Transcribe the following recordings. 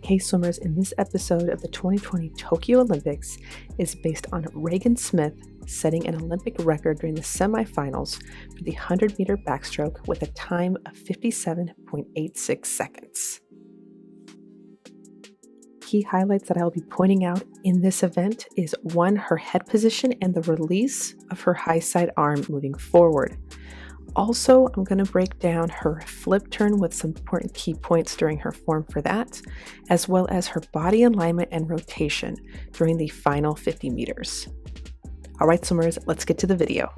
Okay, swimmers, in this episode of the 2020 Tokyo Olympics is based on Regan Smith setting an Olympic record during the semifinals for the 100-meter backstroke with a time of 57.86 seconds. Key highlights that I'll be pointing out in this event is 1, her head position and the release of her high side arm moving forward. Also, I'm going to break down her flip turn with some important key points during her form for that, as well as her body alignment and rotation during the final 50 meters. All right, swimmers, let's get to the video.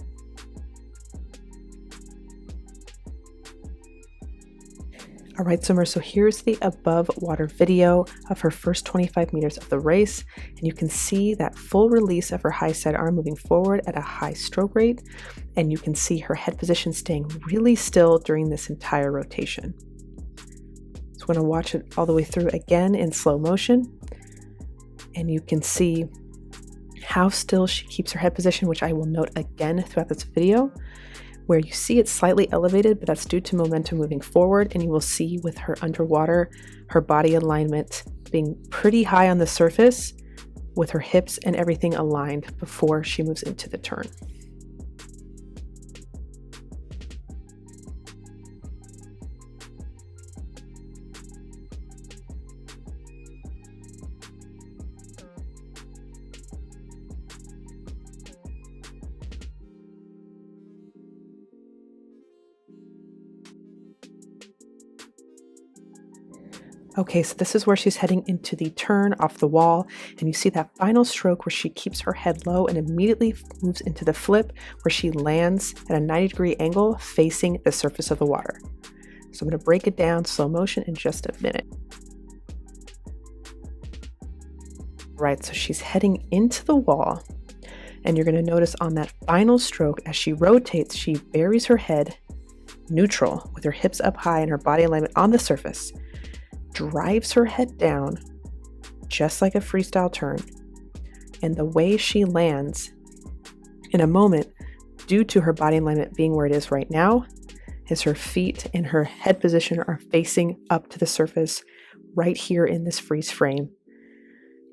All right, swimmers, so here's the above water video of her first 25 meters of the race, and you can see that full release of her high side arm moving forward at a high stroke rate, and you can see her head position staying really still during this entire rotation. So I'm going to watch it all the way through again in slow motion, and you can see how still she keeps her head position, which I will note again throughout this video, where you see it slightly elevated, but that's due to momentum moving forward, and you will see with her underwater, her body alignment being pretty high on the surface with her hips and everything aligned before she moves into the turn. Okay, so this is where she's heading into the turn off the wall, and you see that final stroke where she keeps her head low and immediately moves into the flip where she lands at a 90-degree angle facing the surface of the water. So I'm going to break it down slow motion in just a minute. Right, so she's heading into the wall, and you're going to notice on that final stroke as she rotates, she buries her head neutral with her hips up high and her body alignment on the surface, drives her head down just like a freestyle turn, and the way she lands in a moment, due to her body alignment being where it is right now, is her feet and her head position are facing up to the surface right here in this freeze frame,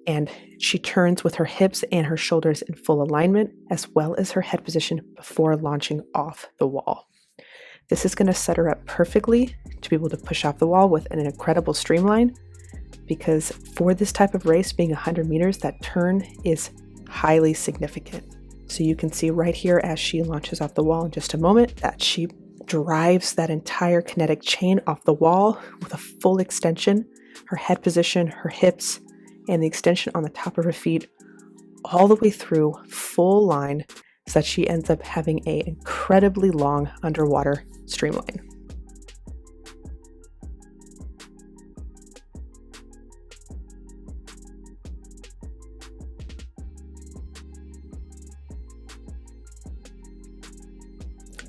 and she turns with her hips and her shoulders in full alignment, as well as her head position before launching off the wall. This is going to set her up perfectly to be able to push off the wall with an incredible streamline, because for this type of race, being 100 meters, that turn is highly significant. So you can see right here as she launches off the wall in just a moment that she drives that entire kinetic chain off the wall with a full extension, her head position, her hips, and the extension on the top of her feet all the way through full line, so that she ends up having an incredibly long underwater streamline.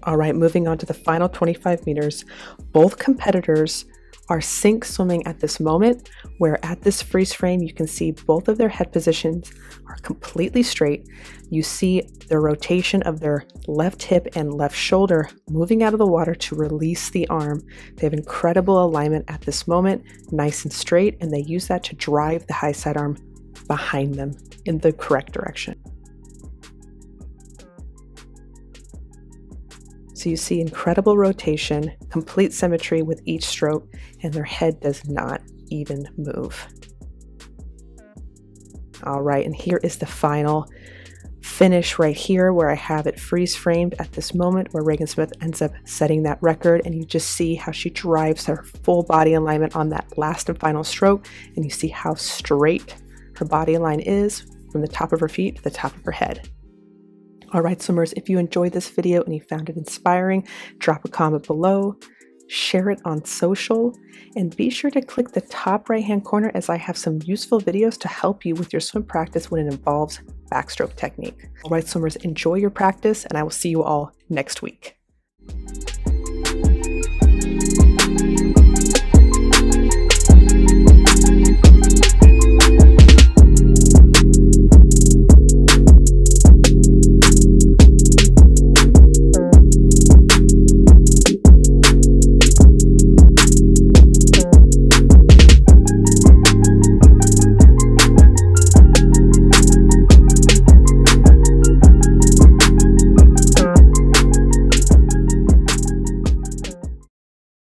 All right, moving on to the final 25 meters. Both competitors are sync swimming at this moment, where at this freeze frame, you can see both of their head positions are completely straight. You see the rotation of their left hip and left shoulder moving out of the water to release the arm. They have incredible alignment at this moment, nice and straight, and they use that to drive the high side arm behind them in the correct direction. So you see incredible rotation, complete symmetry with each stroke, and their head does not even move. All right, and here is the final finish right here, where I have it freeze framed at this moment where Regan Smith ends up setting that record, and you just see how she drives her full body alignment on that last and final stroke, and you see how straight her body line is from the top of her feet to the top of her head. All right, swimmers, if you enjoyed this video and you found it inspiring, drop a comment below, share it on social, and be sure to click the top right-hand corner as I have some useful videos to help you with your swim practice when it involves backstroke technique. All right, swimmers, enjoy your practice, and I will see you all next week.